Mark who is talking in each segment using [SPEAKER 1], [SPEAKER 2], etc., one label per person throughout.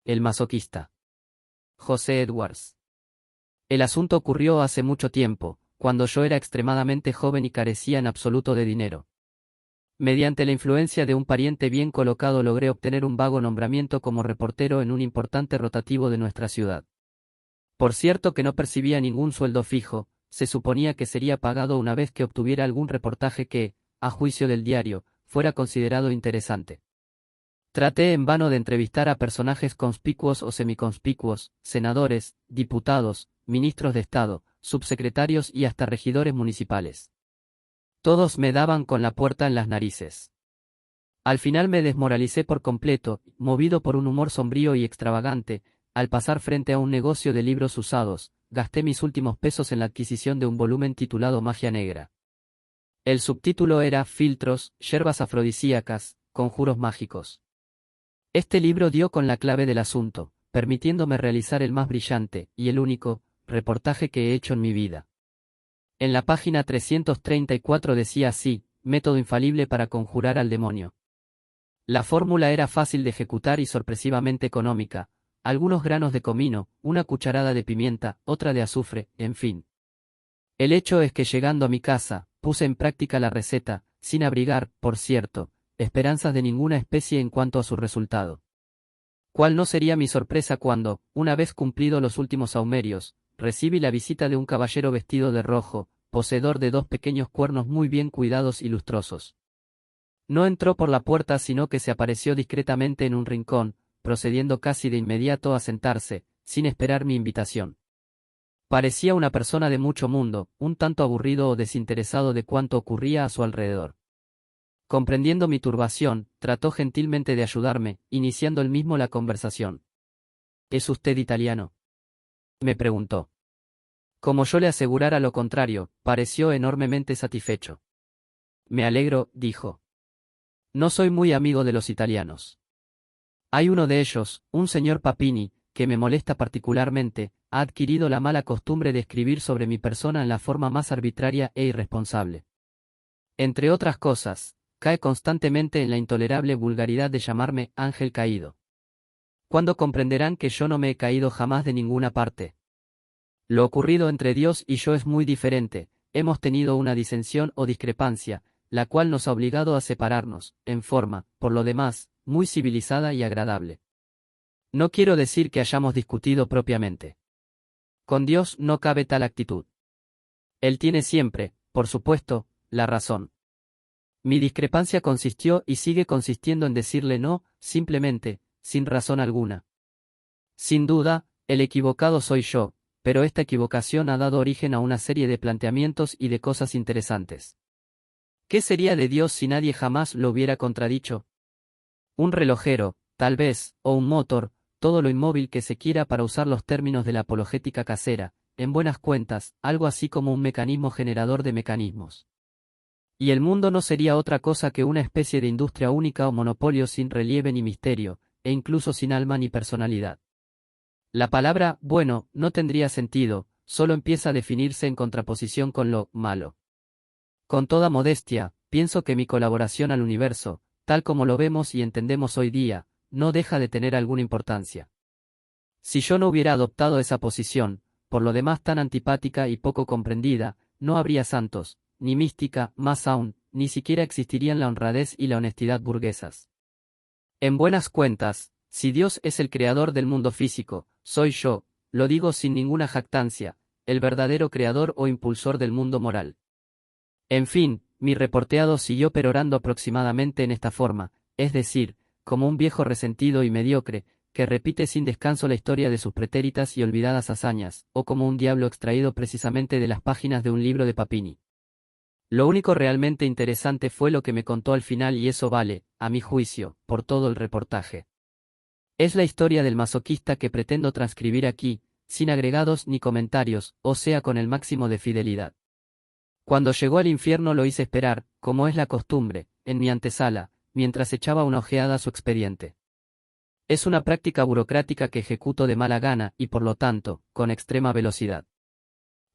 [SPEAKER 1] El masoquista. José Edwards. El asunto ocurrió hace mucho tiempo, cuando yo era extremadamente joven y carecía en absoluto de dinero. Mediante la influencia de un pariente bien colocado logré obtener un vago nombramiento como reportero en un importante rotativo de nuestra ciudad. Por cierto que no percibía ningún sueldo fijo, se suponía que sería pagado una vez que obtuviera algún reportaje que, a juicio del diario, fuera considerado interesante. Traté en vano de entrevistar a personajes conspicuos o semiconspicuos, senadores, diputados, ministros de Estado, subsecretarios y hasta regidores municipales. Todos me daban con la puerta en las narices. Al final me desmoralicé por completo, movido por un humor sombrío y extravagante. Al pasar frente a un negocio de libros usados, gasté mis últimos pesos en la adquisición de un volumen titulado Magia Negra. El subtítulo era Filtros, yerbas afrodisíacas, conjuros mágicos. Este libro dio con la clave del asunto, permitiéndome realizar el más brillante, y el único, reportaje que he hecho en mi vida. En la página 334 decía así: método infalible para conjurar al demonio. La fórmula era fácil de ejecutar y sorpresivamente económica: algunos granos de comino, una cucharada de pimienta, otra de azufre, en fin. El hecho es que llegando a mi casa, puse en práctica la receta, sin abrigar, por cierto, esperanzas de ninguna especie en cuanto a su resultado. ¿Cuál no sería mi sorpresa cuando, una vez cumplido los últimos saumerios, recibí la visita de un caballero vestido de rojo, poseedor de 2 pequeños cuernos muy bien cuidados y lustrosos? No entró por la puerta sino que se apareció discretamente en un rincón, procediendo casi de inmediato a sentarse, sin esperar mi invitación. Parecía una persona de mucho mundo, un tanto aburrido o desinteresado de cuanto ocurría a su alrededor. Comprendiendo mi turbación, trató gentilmente de ayudarme, iniciando él mismo la conversación. ¿Es usted italiano?, me preguntó. Como yo le asegurara lo contrario, pareció enormemente satisfecho. Me alegro, dijo. No soy muy amigo de los italianos. Hay uno de ellos, un señor Papini, que me molesta particularmente, ha adquirido la mala costumbre de escribir sobre mi persona en la forma más arbitraria e irresponsable. Entre otras cosas, cae constantemente en la intolerable vulgaridad de llamarme ángel caído. ¿Cuándo comprenderán que yo no me he caído jamás de ninguna parte? Lo ocurrido entre Dios y yo es muy diferente. Hemos tenido una disensión o discrepancia, la cual nos ha obligado a separarnos, en forma, por lo demás, muy civilizada y agradable. No quiero decir que hayamos discutido propiamente. Con Dios no cabe tal actitud. Él tiene siempre, por supuesto, la razón. Mi discrepancia consistió y sigue consistiendo en decirle no, simplemente, sin razón alguna. Sin duda, el equivocado soy yo, pero esta equivocación ha dado origen a una serie de planteamientos y de cosas interesantes. ¿Qué sería de Dios si nadie jamás lo hubiera contradicho? Un relojero, tal vez, o un motor, todo lo inmóvil que se quiera para usar los términos de la apologética casera, en buenas cuentas, algo así como un mecanismo generador de mecanismos. Y el mundo no sería otra cosa que una especie de industria única o monopolio sin relieve ni misterio, e incluso sin alma ni personalidad. La palabra bueno no tendría sentido, solo empieza a definirse en contraposición con lo malo. Con toda modestia, pienso que mi colaboración al universo, tal como lo vemos y entendemos hoy día, no deja de tener alguna importancia. Si yo no hubiera adoptado esa posición, por lo demás tan antipática y poco comprendida, no habría santos, ni mística, más aún, ni siquiera existirían la honradez y la honestidad burguesas. En buenas cuentas, si Dios es el creador del mundo físico, soy yo, lo digo sin ninguna jactancia, el verdadero creador o impulsor del mundo moral. En fin, mi reporteado siguió perorando aproximadamente en esta forma, es decir, como un viejo resentido y mediocre, que repite sin descanso la historia de sus pretéritas y olvidadas hazañas, o como un diablo extraído precisamente de las páginas de un libro de Papini. Lo único realmente interesante fue lo que me contó al final y eso vale, a mi juicio, por todo el reportaje. Es la historia del masoquista que pretendo transcribir aquí, sin agregados ni comentarios, o sea con el máximo de fidelidad. Cuando llegó al infierno lo hice esperar, como es la costumbre, en mi antesala, mientras echaba una ojeada a su expediente. Es una práctica burocrática que ejecuto de mala gana y por lo tanto, con extrema velocidad.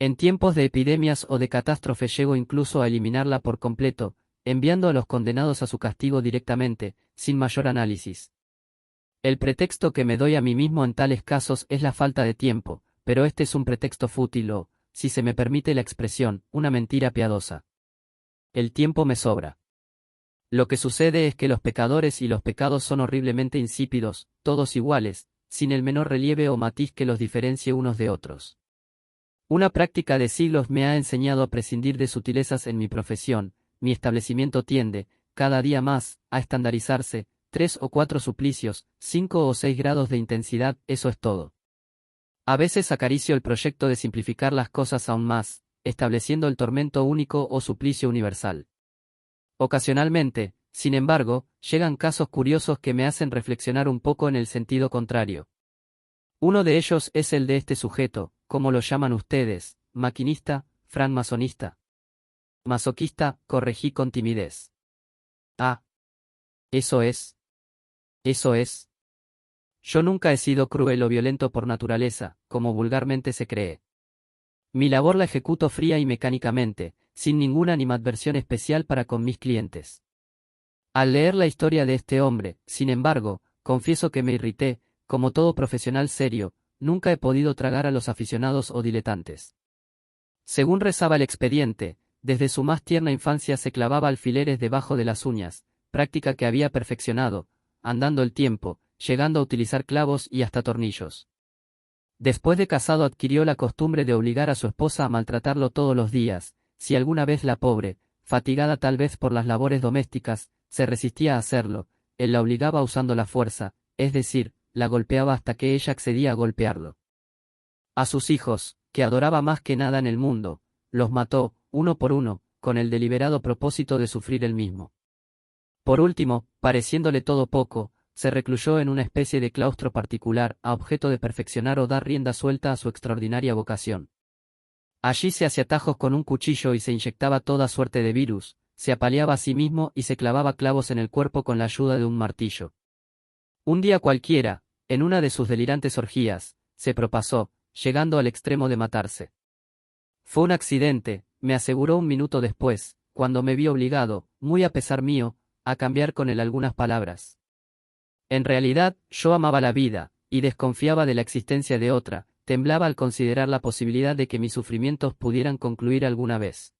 [SPEAKER 1] En tiempos de epidemias o de catástrofes llego incluso a eliminarla por completo, enviando a los condenados a su castigo directamente, sin mayor análisis. El pretexto que me doy a mí mismo en tales casos es la falta de tiempo, pero este es un pretexto fútil o, si se me permite la expresión, una mentira piadosa. El tiempo me sobra. Lo que sucede es que los pecadores y los pecados son horriblemente insípidos, todos iguales, sin el menor relieve o matiz que los diferencie unos de otros. Una práctica de siglos me ha enseñado a prescindir de sutilezas en mi profesión, mi establecimiento tiende, cada día más, a estandarizarse, 3 o 4 suplicios, 5 o 6 grados de intensidad, eso es todo. A veces acaricio el proyecto de simplificar las cosas aún más, estableciendo el tormento único o suplicio universal. Ocasionalmente, sin embargo, llegan casos curiosos que me hacen reflexionar un poco en el sentido contrario. Uno de ellos es el de este sujeto, como lo llaman ustedes, maquinista, francmasonista. Masoquista, corregí con timidez. Ah. Eso es. Eso es. Yo nunca he sido cruel o violento por naturaleza, como vulgarmente se cree. Mi labor la ejecuto fría y mecánicamente, sin ninguna animadversión especial para con mis clientes. Al leer la historia de este hombre, sin embargo, confieso que me irrité, como todo profesional serio, nunca he podido tragar a los aficionados o diletantes. Según rezaba el expediente, desde su más tierna infancia se clavaba alfileres debajo de las uñas, práctica que había perfeccionado, andando el tiempo, llegando a utilizar clavos y hasta tornillos. Después de casado adquirió la costumbre de obligar a su esposa a maltratarlo todos los días, si alguna vez la pobre, fatigada tal vez por las labores domésticas, se resistía a hacerlo, él la obligaba usando la fuerza, es decir, la golpeaba hasta que ella accedía a golpearlo. A sus hijos, que adoraba más que nada en el mundo, los mató, uno por uno, con el deliberado propósito de sufrir él mismo. Por último, pareciéndole todo poco, se recluyó en una especie de claustro particular, a objeto de perfeccionar o dar rienda suelta a su extraordinaria vocación. Allí se hacía tajos con un cuchillo y se inyectaba toda suerte de virus, se apaleaba a sí mismo y se clavaba clavos en el cuerpo con la ayuda de un martillo. Un día cualquiera, en una de sus delirantes orgías, se propasó, llegando al extremo de matarse. Fue un accidente, me aseguró un minuto después, cuando me vi obligado, muy a pesar mío, a cambiar con él algunas palabras. En realidad, yo amaba la vida, y desconfiaba de la existencia de otra, temblaba al considerar la posibilidad de que mis sufrimientos pudieran concluir alguna vez.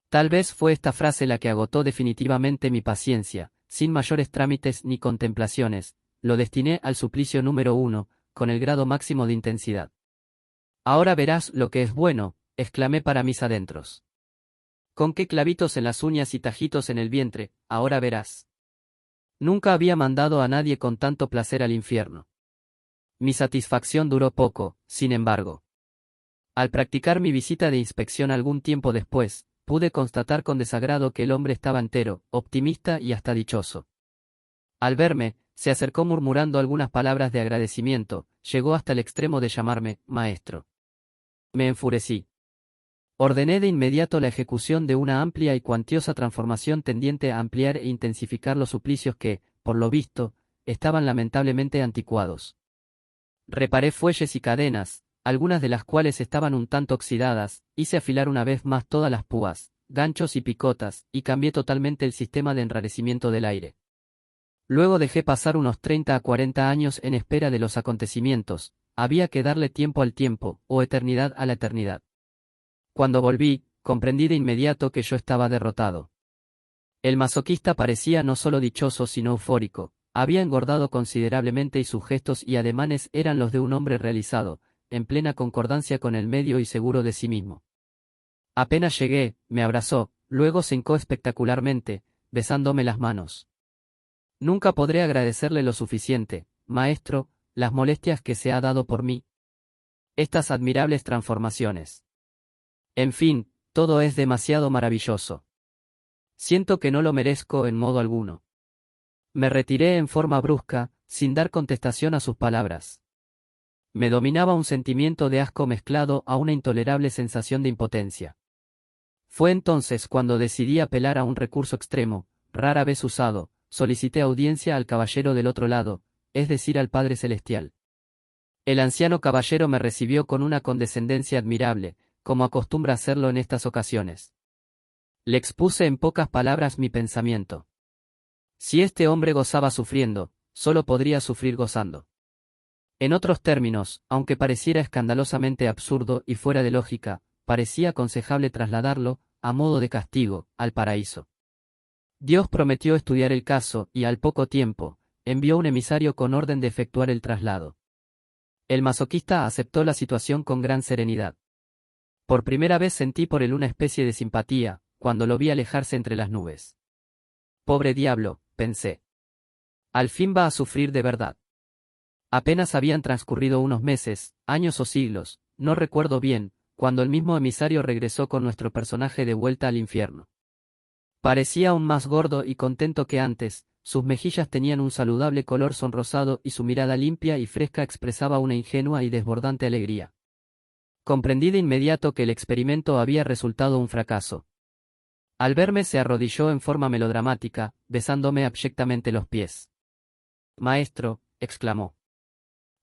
[SPEAKER 1] Tal vez fue esta frase la que agotó definitivamente mi paciencia, sin mayores trámites ni contemplaciones, lo destiné al suplicio número 1, con el grado máximo de intensidad. Ahora verás lo que es bueno, exclamé para mis adentros. Con qué clavitos en las uñas y tajitos en el vientre, ahora verás. Nunca había mandado a nadie con tanto placer al infierno. Mi satisfacción duró poco, sin embargo. Al practicar mi visita de inspección algún tiempo después, pude constatar con desagrado que el hombre estaba entero, optimista y hasta dichoso. Al verme, se acercó murmurando algunas palabras de agradecimiento, llegó hasta el extremo de llamarme maestro. Me enfurecí. Ordené de inmediato la ejecución de una amplia y cuantiosa transformación tendiente a ampliar e intensificar los suplicios que, por lo visto, estaban lamentablemente anticuados. Reparé fuelles y cadenas, algunas de las cuales estaban un tanto oxidadas, hice afilar una vez más todas las púas, ganchos y picotas, y cambié totalmente el sistema de enrarecimiento del aire. Luego dejé pasar unos 30 a 40 años en espera de los acontecimientos, había que darle tiempo al tiempo, o eternidad a la eternidad. Cuando volví, comprendí de inmediato que yo estaba derrotado. El masoquista parecía no solo dichoso sino eufórico, había engordado considerablemente y sus gestos y ademanes eran los de un hombre realizado, en plena concordancia con el medio y seguro de sí mismo. Apenas llegué, me abrazó, luego se hincó espectacularmente, besándome las manos. Nunca podré agradecerle lo suficiente, maestro, las molestias que se ha dado por mí. Estas admirables transformaciones. En fin, todo es demasiado maravilloso. Siento que no lo merezco en modo alguno. Me retiré en forma brusca, sin dar contestación a sus palabras. Me dominaba un sentimiento de asco mezclado a una intolerable sensación de impotencia. Fue entonces cuando decidí apelar a un recurso extremo, rara vez usado, solicité audiencia al caballero del otro lado, es decir al Padre Celestial. El anciano caballero me recibió con una condescendencia admirable, como acostumbra hacerlo en estas ocasiones. Le expuse en pocas palabras mi pensamiento. Si este hombre gozaba sufriendo, solo podría sufrir gozando. En otros términos, aunque pareciera escandalosamente absurdo y fuera de lógica, parecía aconsejable trasladarlo, a modo de castigo, al paraíso. Dios prometió estudiar el caso y al poco tiempo, envió un emisario con orden de efectuar el traslado. El masoquista aceptó la situación con gran serenidad. Por primera vez sentí por él una especie de simpatía, cuando lo vi alejarse entre las nubes. Pobre diablo, pensé. Al fin va a sufrir de verdad. Apenas habían transcurrido unos meses, años o siglos, no recuerdo bien, cuando el mismo emisario regresó con nuestro personaje de vuelta al infierno. Parecía aún más gordo y contento que antes, sus mejillas tenían un saludable color sonrosado y su mirada limpia y fresca expresaba una ingenua y desbordante alegría. Comprendí de inmediato que el experimento había resultado un fracaso. Al verme se arrodilló en forma melodramática, besándome abyectamente los pies. «Maestro», exclamó.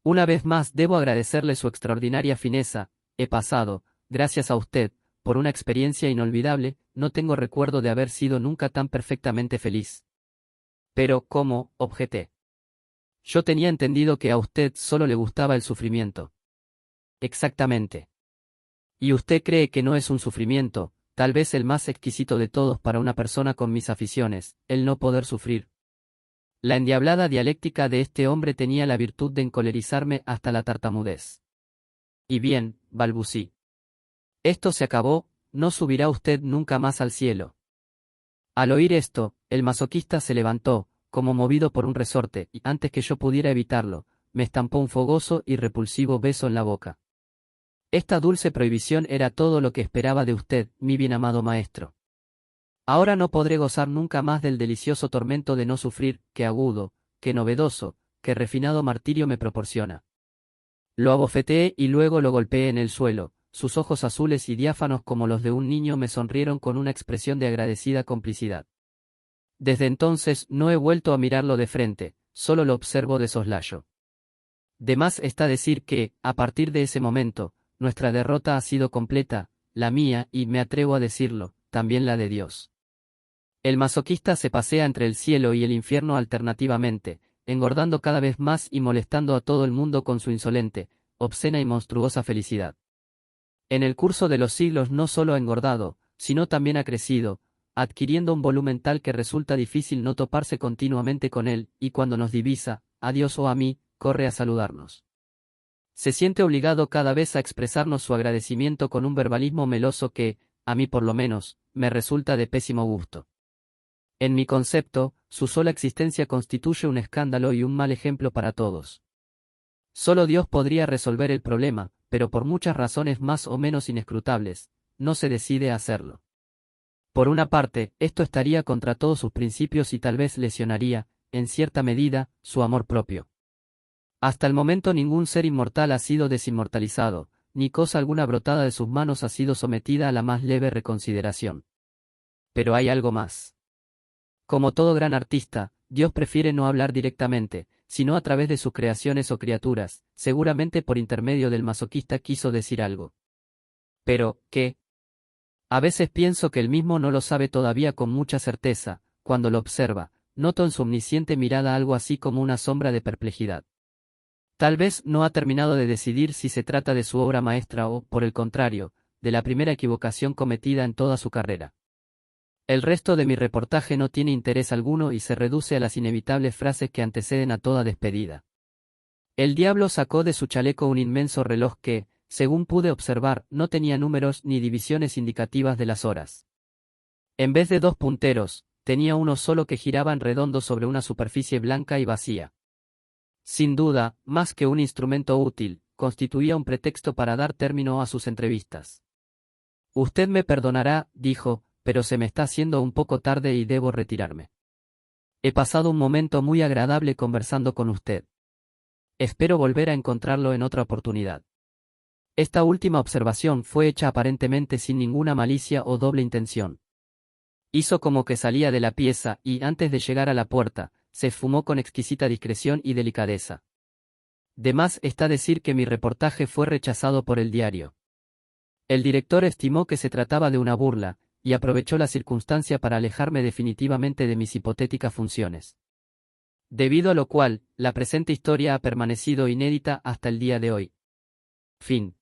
[SPEAKER 1] «Una vez más debo agradecerle su extraordinaria fineza. He pasado, gracias a usted, por una experiencia inolvidable, no tengo recuerdo de haber sido nunca tan perfectamente feliz». «Pero, ¿cómo?», objeté. «Yo tenía entendido que a usted solo le gustaba el sufrimiento». «Exactamente. ¿Y usted cree que no es un sufrimiento, tal vez el más exquisito de todos para una persona con mis aficiones, el no poder sufrir?» La endiablada dialéctica de este hombre tenía la virtud de encolerizarme hasta la tartamudez. «Y bien», balbucí. «Esto se acabó, no subirá usted nunca más al cielo». Al oír esto, el masoquista se levantó, como movido por un resorte, y antes que yo pudiera evitarlo, me estampó un fogoso y repulsivo beso en la boca. Esta dulce prohibición era todo lo que esperaba de usted, mi bien amado maestro. Ahora no podré gozar nunca más del delicioso tormento de no sufrir, que agudo, que novedoso, que refinado martirio me proporciona. Lo abofeteé y luego lo golpeé en el suelo. Sus ojos azules y diáfanos como los de un niño me sonrieron con una expresión de agradecida complicidad. Desde entonces no he vuelto a mirarlo de frente, solo lo observo de soslayo. De más está decir que, a partir de ese momento, nuestra derrota ha sido completa, la mía y, me atrevo a decirlo, también la de Dios. El masoquista se pasea entre el cielo y el infierno alternativamente, engordando cada vez más y molestando a todo el mundo con su insolente, obscena y monstruosa felicidad. En el curso de los siglos no solo ha engordado, sino también ha crecido, adquiriendo un volumen tal que resulta difícil no toparse continuamente con él, y cuando nos divisa, a Dios o a mí, corre a saludarnos. Se siente obligado cada vez a expresarnos su agradecimiento con un verbalismo meloso que, a mí por lo menos, me resulta de pésimo gusto. En mi concepto, su sola existencia constituye un escándalo y un mal ejemplo para todos. Solo Dios podría resolver el problema, pero por muchas razones más o menos inescrutables, no se decide a hacerlo. Por una parte, esto estaría contra todos sus principios y tal vez lesionaría, en cierta medida, su amor propio. Hasta el momento ningún ser inmortal ha sido desinmortalizado, ni cosa alguna brotada de sus manos ha sido sometida a la más leve reconsideración. Pero hay algo más. Como todo gran artista, Dios prefiere no hablar directamente, sino a través de sus creaciones o criaturas, seguramente por intermedio del masoquista quiso decir algo. Pero, ¿qué? A veces pienso que él mismo no lo sabe todavía con mucha certeza. Cuando lo observa, noto en su omnisciente mirada algo así como una sombra de perplejidad. Tal vez no ha terminado de decidir si se trata de su obra maestra o, por el contrario, de la primera equivocación cometida en toda su carrera. El resto de mi reportaje no tiene interés alguno y se reduce a las inevitables frases que anteceden a toda despedida. El diablo sacó de su chaleco un inmenso reloj que, según pude observar, no tenía números ni divisiones indicativas de las horas. En vez de dos punteros, tenía uno solo que giraba en redondo sobre una superficie blanca y vacía. Sin duda, más que un instrumento útil, constituía un pretexto para dar término a sus entrevistas. «Usted me perdonará», dijo, «pero se me está haciendo un poco tarde y debo retirarme. He pasado un momento muy agradable conversando con usted. Espero volver a encontrarlo en otra oportunidad». Esta última observación fue hecha aparentemente sin ninguna malicia o doble intención. Hizo como que salía de la pieza y, antes de llegar a la puerta, se esfumó con exquisita discreción y delicadeza. De más está decir que mi reportaje fue rechazado por el diario. El director estimó que se trataba de una burla, y aprovechó la circunstancia para alejarme definitivamente de mis hipotéticas funciones. debido a lo cual, la presente historia ha permanecido inédita hasta el día de hoy. Fin.